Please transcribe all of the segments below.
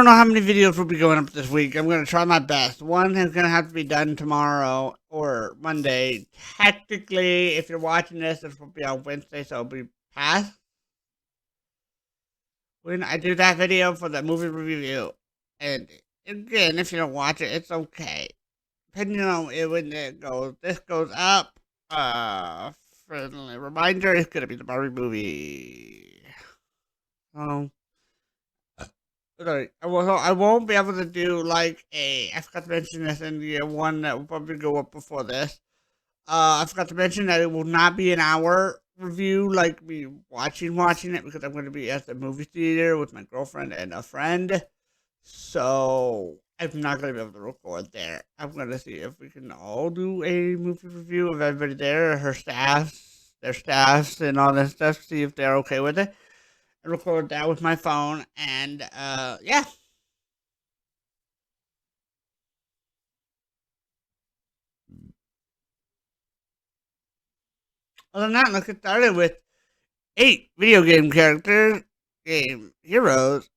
don't know how many videos will be going up this week. I'm going to try my best. One is going to have to be done tomorrow or Monday. Technically, if you're watching this, it will be on Wednesday, so it'll be past when I do that video for the movie review. And again, if you don't watch it, it's okay. Depending on it when it goes, this goes up. Friendly reminder, it's going to be the Barbie movie. So, sorry, I won't be able to do like I forgot to mention this in the one that will probably go up before this. I forgot to mention that it will not be an hour review like me watching it because I'm going to be at the movie theater with my girlfriend and a friend. So I'm not going to be able to record there. I'm going to see if we can all do a movie review of everybody there, their staffs, and all that stuff. See if they're okay with it. And record that with my phone, and yeah. Other than that, let's get started with 8 video game heroes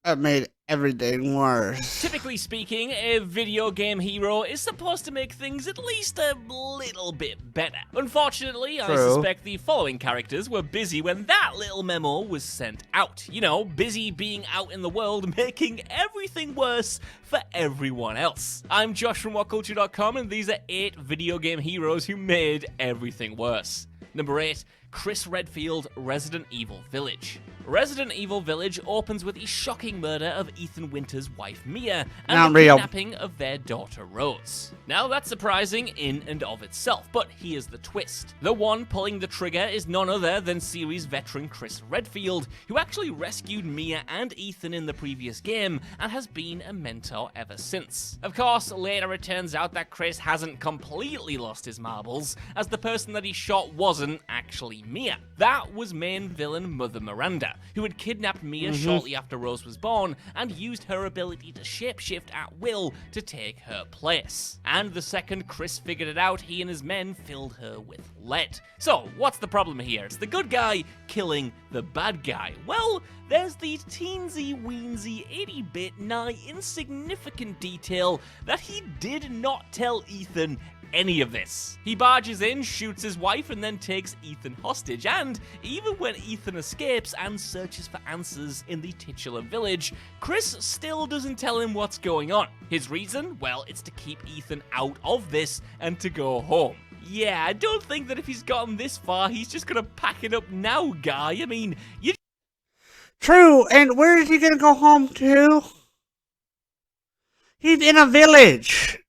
that made everything worse. Typically speaking, a video game hero is supposed to make things at least a little bit better. Unfortunately, I suspect the following characters were busy when that little memo was sent out. You know, busy being out in the world, making everything worse for everyone else. I'm Josh from WhatCulture.com, and these are 8 video game heroes who made everything worse. Number 8, Chris Redfield, Resident Evil Village. Resident Evil Village opens with the shocking murder of Ethan Winter's wife Mia and the kidnapping of their daughter Rose. Now that's surprising in and of itself, but here's the twist. The one pulling the trigger is none other than series veteran Chris Redfield, who actually rescued Mia and Ethan in the previous game and has been a mentor ever since. Of course, later it turns out that Chris hasn't completely lost his marbles, as the person that he shot wasn't actually Mia. That was main villain Mother Miranda, who had kidnapped Mia shortly after Rose was born and used her ability to shapeshift at will to take her place. And the second Chris figured it out, he and his men filled her with lead. So, what's the problem here? It's the good guy killing the bad guy. Well, there's the teensy-weensy, 80-bit, nigh insignificant detail that he did not tell Ethan any of this. He barges in, shoots his wife, and then takes Ethan hostage, and even when Ethan escapes and searches for answers in the titular village, Chris still doesn't tell him what's going on. His reason? Well, it's to keep Ethan out of this and to go home. Yeah, I don't think that if he's gotten this far, he's just gonna pack it up now, guy. I mean, you... True, and where is he gonna go home to? He's in a village.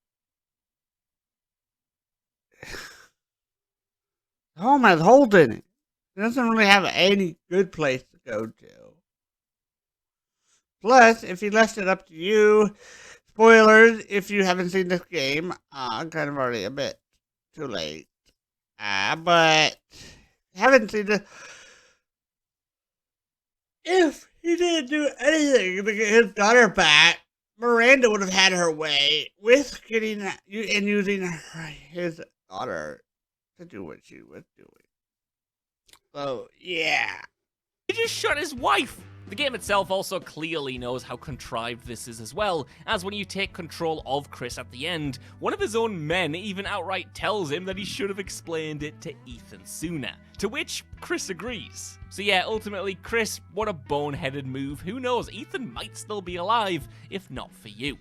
Home has holes in it. It doesn't really have any good place to go to. Plus, if he left it up to you, spoilers, if you haven't seen this game, kind of already a bit too late. But haven't seen this. If he didn't do anything to get his daughter back, Miranda would have had her way with getting and using his daughter to do what she was doing. So, yeah. He just shot his wife! The game itself also clearly knows how contrived this is as well, as when you take control of Chris at the end, one of his own men even outright tells him that he should have explained it to Ethan sooner, to which Chris agrees. So yeah, ultimately, Chris, what a boneheaded move. Who knows, Ethan might still be alive, if not for you.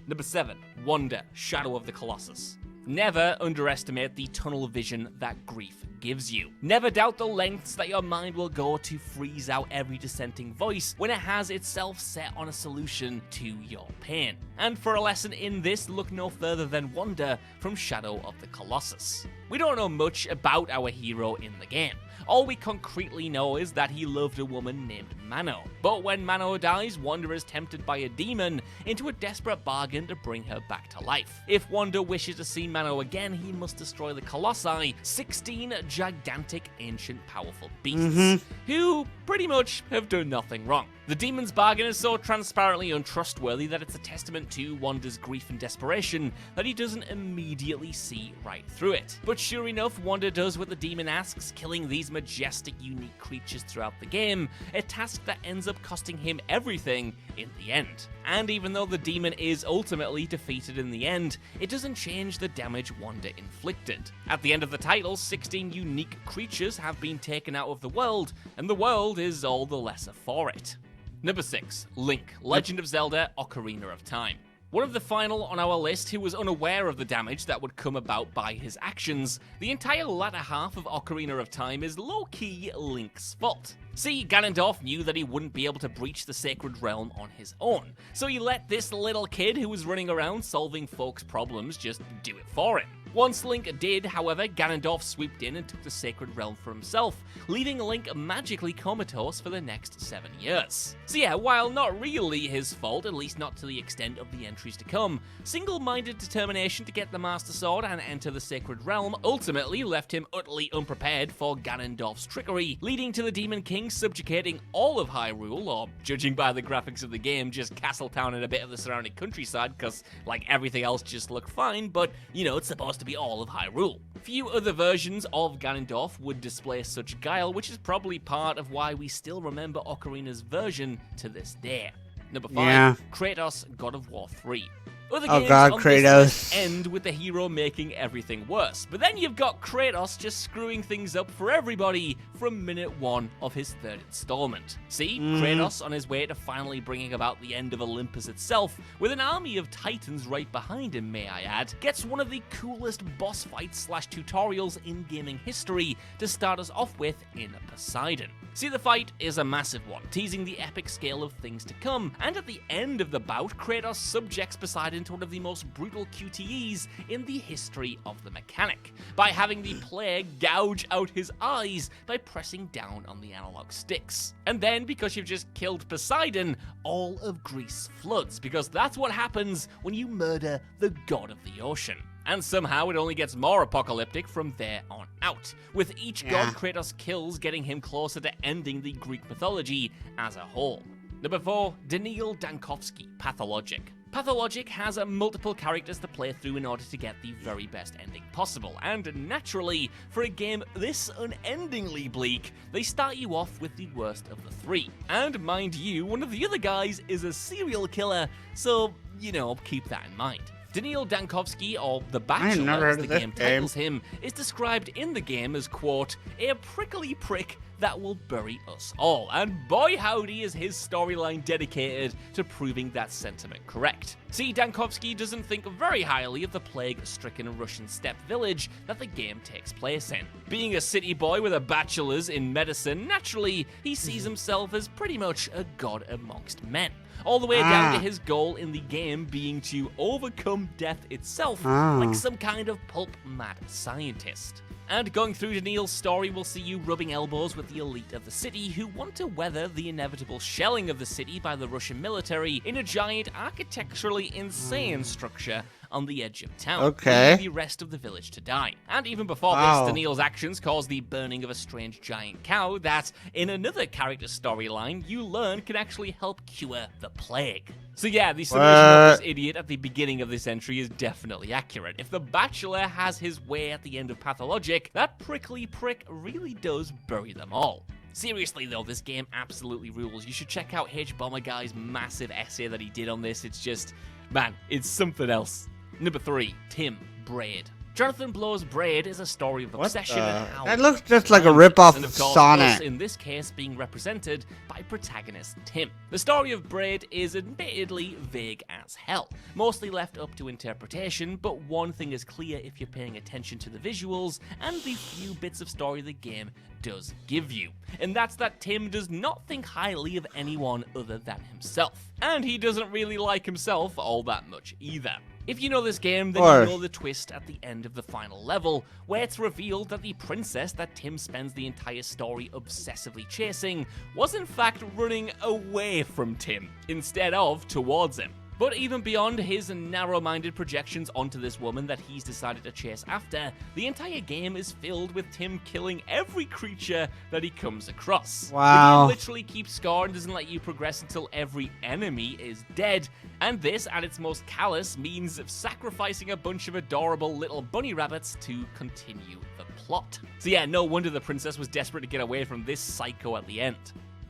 Number 7, Wanda, Shadow of the Colossus. Never underestimate the tunnel vision that grief gives you. Never doubt the lengths that your mind will go to freeze out every dissenting voice when it has itself set on a solution to your pain. And for a lesson in this, look no further than Wanda from Shadow of the Colossus. We don't know much about our hero in the game. All we concretely know is that he loved a woman named Mano. But when Mano dies, Wanda is tempted by a demon into a desperate bargain to bring her back to life. If Wanda wishes to see Mano again, he must destroy the Colossi, 16 gigantic, ancient, powerful beasts, who pretty much have done nothing wrong. The demon's bargain is so transparently untrustworthy that it's a testament to Wanda's grief and desperation that he doesn't immediately see right through it. But sure enough, Wanda does what the demon asks, killing these majestic, unique creatures throughout the game, a task that ends up costing him everything in the end. And even though the demon is ultimately defeated in the end, it doesn't change the damage Wanda inflicted. At the end of the title, 16 unique creatures have been taken out of the world, and the world is all the lesser for it. Number 6. Link, Legend of Zelda: Ocarina of Time. One of the final on our list who was unaware of the damage that would come about by his actions. The entire latter half of Ocarina of Time is low-key Link's fault. See, Ganondorf knew that he wouldn't be able to breach the Sacred Realm on his own, so he let this little kid who was running around solving folks' problems just do it for him. Once Link did, however, Ganondorf swooped in and took the Sacred Realm for himself, leaving Link magically comatose for the next 7 years. So yeah, while not really his fault, at least not to the extent of the entries to come, single-minded determination to get the Master Sword and enter the Sacred Realm ultimately left him utterly unprepared for Ganondorf's trickery, leading to the Demon King subjugating all of Hyrule, or judging by the graphics of the game, just Castletown and a bit of the surrounding countryside, because like everything else just looked fine, but you know, it's supposed to be all of Hyrule. Few other versions of Ganondorf would display such guile, which is probably part of why we still remember Ocarina's version to this day. Number 5, Kratos, God of War 3. Other games on this list end with the hero making everything worse, but then you've got Kratos just screwing things up for everybody from minute 1 of his 3rd installment. See, Kratos on his way to finally bringing about the end of Olympus itself, with an army of titans right behind him, may I add, gets one of the coolest boss fights / tutorials in gaming history to start us off with in Poseidon. See, the fight is a massive one, teasing the epic scale of things to come, and at the end of the bout, Kratos subjects Poseidon to one of the most brutal QTEs in the history of the mechanic, by having the player gouge out his eyes by pressing down on the analog sticks. And then, because you've just killed Poseidon, all of Greece floods, because that's what happens when you murder the god of the ocean. And somehow it only gets more apocalyptic from there on out, with each god Kratos kills getting him closer to ending the Greek mythology as a whole. Number 4, Daniil Dankovsky, Pathologic. Pathologic has multiple characters to play through in order to get the very best ending possible, and naturally, for a game this unendingly bleak, they start you off with the worst of the 3. And mind you, one of the other guys is a serial killer, so, you know, keep that in mind. Daniil Dankovsky, or The Bachelor as the game titles him, is described in the game as, quote, a prickly prick that will bury us all. And boy howdy is his storyline dedicated to proving that sentiment correct. See, Dankovsky doesn't think very highly of the plague-stricken Russian steppe village that the game takes place in. Being a city boy with a bachelor's in medicine, naturally, he sees himself as pretty much a god amongst men. All the way down to his goal in the game being to overcome death itself, like some kind of pulp-mad scientist. And going through Daniil's story, we'll see you rubbing elbows with the elite of the city who want to weather the inevitable shelling of the city by the Russian military in a giant, architecturally insane structure on the edge of town, leaving the rest of the village to die. And even before this, Daniil's actions cause the burning of a strange giant cow that, in another character storyline, you learn can actually help cure the plague. So yeah, the summation of this idiot at the beginning of this entry is definitely accurate. If the Bachelor has his way at the end of Pathologic, that prickly prick really does bury them all. Seriously though, this game absolutely rules. You should check out H-Bomber Guy's massive essay that he did on this. It's just, man, it's something else. Number 3, Tim Braid. Jonathan Blow's Braid is a story of obsession and how that looks just like a ripoff of Sonic. In this case, being represented by protagonist Tim. The story of Braid is admittedly vague as hell, mostly left up to interpretation, but one thing is clear if you're paying attention to the visuals and the few bits of story the game does give you, and that's that Tim does not think highly of anyone other than himself, and he doesn't really like himself all that much either. If you know this game, then you know the twist at the end of the final level, where it's revealed that the princess that Tim spends the entire story obsessively chasing was in fact running away from Tim, instead of towards him. But even beyond his narrow-minded projections onto this woman that he's decided to chase after, the entire game is filled with Tim killing every creature that he comes across. Wow. The game literally keeps score and doesn't let you progress until every enemy is dead, and this, at its most callous, means sacrificing a bunch of adorable little bunny rabbits to continue the plot. So yeah, no wonder the princess was desperate to get away from this psycho at the end.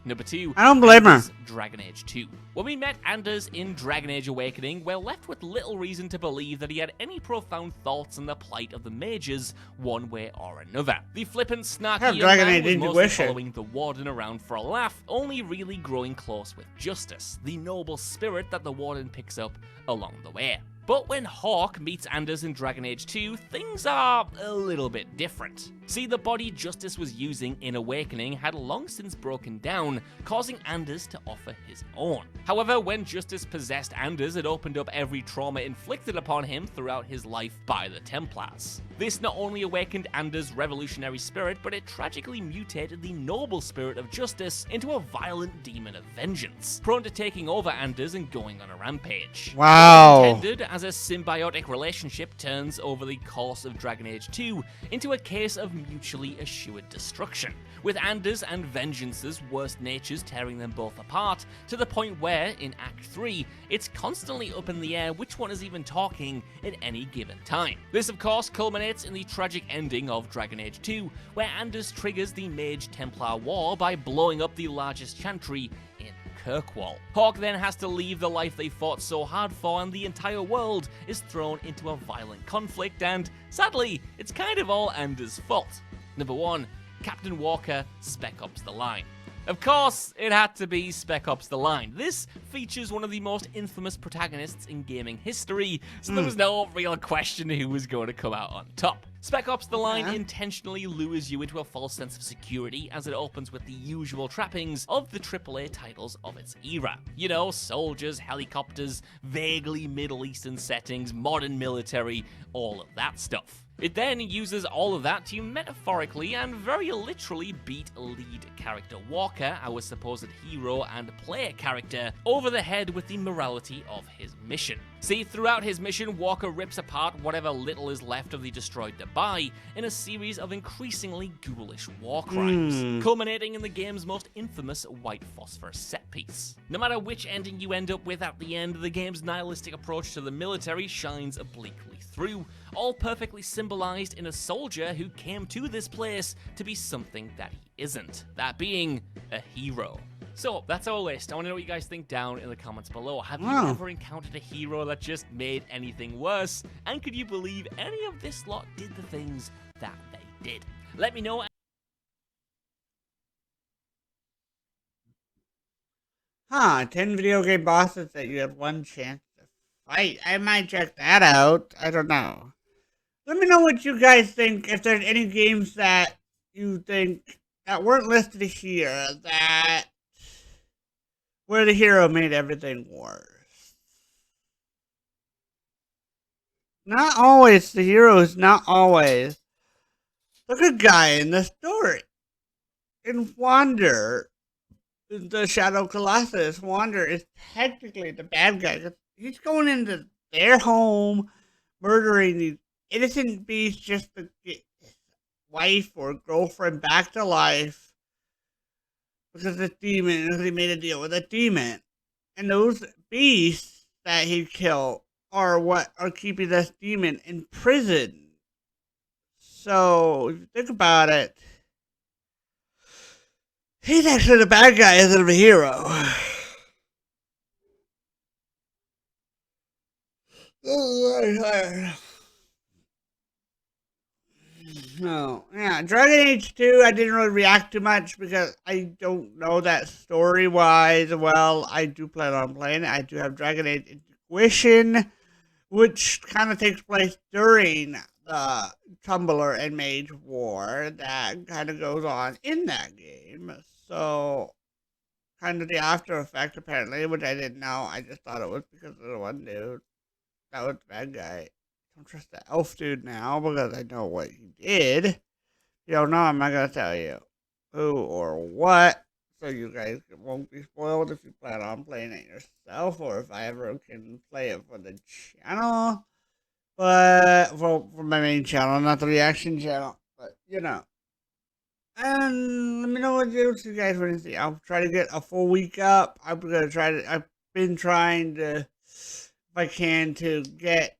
Number 2. I don't blame her. Dragon Age 2. When we met Anders in Dragon Age Awakening, we're left with little reason to believe that he had any profound thoughts on the plight of the mages, one way or another. The flippant, snarky young man was mostly following the warden around for a laugh, only really growing close with Justice, the noble spirit that the warden picks up along the way. But when Hawke meets Anders in Dragon Age 2, things are a little bit different. See, the body Justice was using in Awakening had long since broken down, causing Anders to offer his own. However, when Justice possessed Anders, it opened up every trauma inflicted upon him throughout his life by the Templars. This not only awakened Anders' revolutionary spirit, but it tragically mutated the noble spirit of Justice into a violent demon of vengeance, prone to taking over Anders and going on a rampage. Wow. Intended as a symbiotic relationship turns over the course of Dragon Age 2 into a case of mutually assured destruction, with Anders and Vengeance's worst natures tearing them both apart, to the point where, in Act 3, it's constantly up in the air which one is even talking at any given time. This, of course, culminates in the tragic ending of Dragon Age 2, where Anders triggers the Mage Templar War by blowing up the largest chantry in Kirkwall. Hawke then has to leave the life they fought so hard for, and the entire world is thrown into a violent conflict, and sadly, it's kind of all Anders' fault. Number 1, Captain Walker, Spec Ops: The Line. Of course, it had to be Spec Ops: The Line. This features one of the most infamous protagonists in gaming history, so there was no real question who was going to come out on top. Spec Ops: The Line intentionally lures you into a false sense of security, as it opens with the usual trappings of the AAA titles of its era. You know, soldiers, helicopters, vaguely Middle Eastern settings, modern military, all of that stuff. It then uses all of that to metaphorically and very literally beat lead character Walker, our supposed hero and player character, over the head with the morality of his mission. See, throughout his mission, Walker rips apart whatever little is left of the destroyed Dubai in a series of increasingly ghoulish war crimes, culminating in the game's most infamous white phosphorus set piece. No matter which ending you end up with at the end, the game's nihilistic approach to the military shines obliquely through, all perfectly symbolized in a soldier who came to this place to be something that he isn't, that being a hero. So, that's our list. I want to know what you guys think down in the comments below. Have you ever encountered a hero that just made anything worse? And could you believe any of this lot did the things that they did? Let me know. 10 video game bosses that you have one chance to fight. I might check that out. I don't know. Let me know what you guys think. If there's any games that you think that weren't listed here, that where the hero made everything worse. Not always. The hero is not always the good guy in the story. In Wander, the Shadow Colossus, Wander is technically the bad guy. He's going into their home, murdering these innocent beasts just to get his wife or girlfriend back to life. Because the demon, because he made a deal with a demon. And those beasts that he killed are what are keeping this demon in prison. So, if you think about it, he's actually the bad guy instead of a hero. No, yeah, Dragon Age 2, I didn't really react too much because I don't know that story-wise well. I do plan on playing it. I do have Dragon Age Inquisition, which kind of takes place during the Tumbler and Mage War that kind of goes on in that game. So, kind of the after effect, apparently, which I didn't know. I just thought it was because of the one dude that was the bad guy. I don't trust the elf dude now because I know what he did. You don't know, I'm not going to tell you who or what. so you guys won't be spoiled if you plan on playing it yourself, or if I ever can play it for the channel. But for my main channel, not the reaction channel. But and let me know what you guys want to see. I'll try to get a full week up. I'm gonna try to. I've been trying to, if I can, to get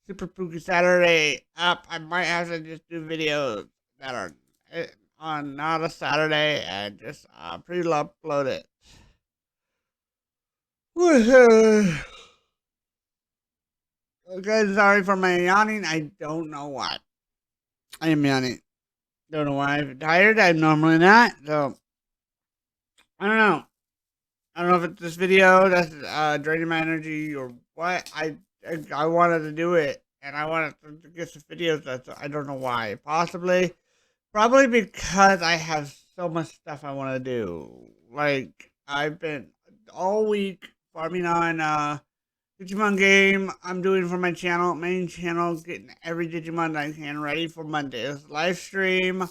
Super Spooky Saturday up. I might have to just do videos that are on not a Saturday and just pre-upload it. Okay, sorry for my yawning. I don't know why. I am yawning. Don't know why I'm tired. I'm normally not. So I don't know. I don't know if it's this video that's draining my energy or what. I wanted to do it, and I wanted to get some videos. I don't know why. Probably because I have so much stuff I want to do. Like I've been all week farming on Digimon game. I'm doing for my main channel, getting every Digimon I can ready for Monday's live stream.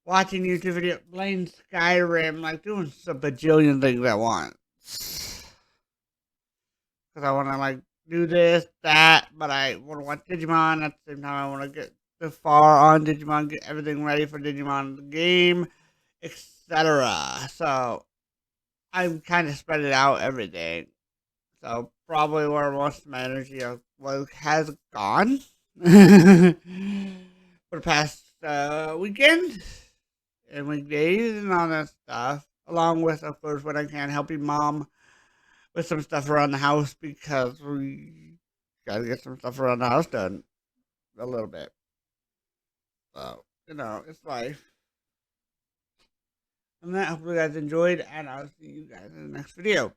Watching YouTube video, playing Skyrim, like doing some bajillion things at once. Because I want to like do this, that, but I want to watch Digimon at the same time. I want to get the far on Digimon, get everything ready for Digimon the game, etc. So I'm kind of spread it out everything. So probably where most of my energy has gone for the past weekend and weekdays and all that stuff. Along with, of course, when I can, helping mom with some stuff around the house because we gotta get some stuff around the house done a little bit. So, it's life. And that, hopefully you guys enjoyed, and I'll see you guys in the next video.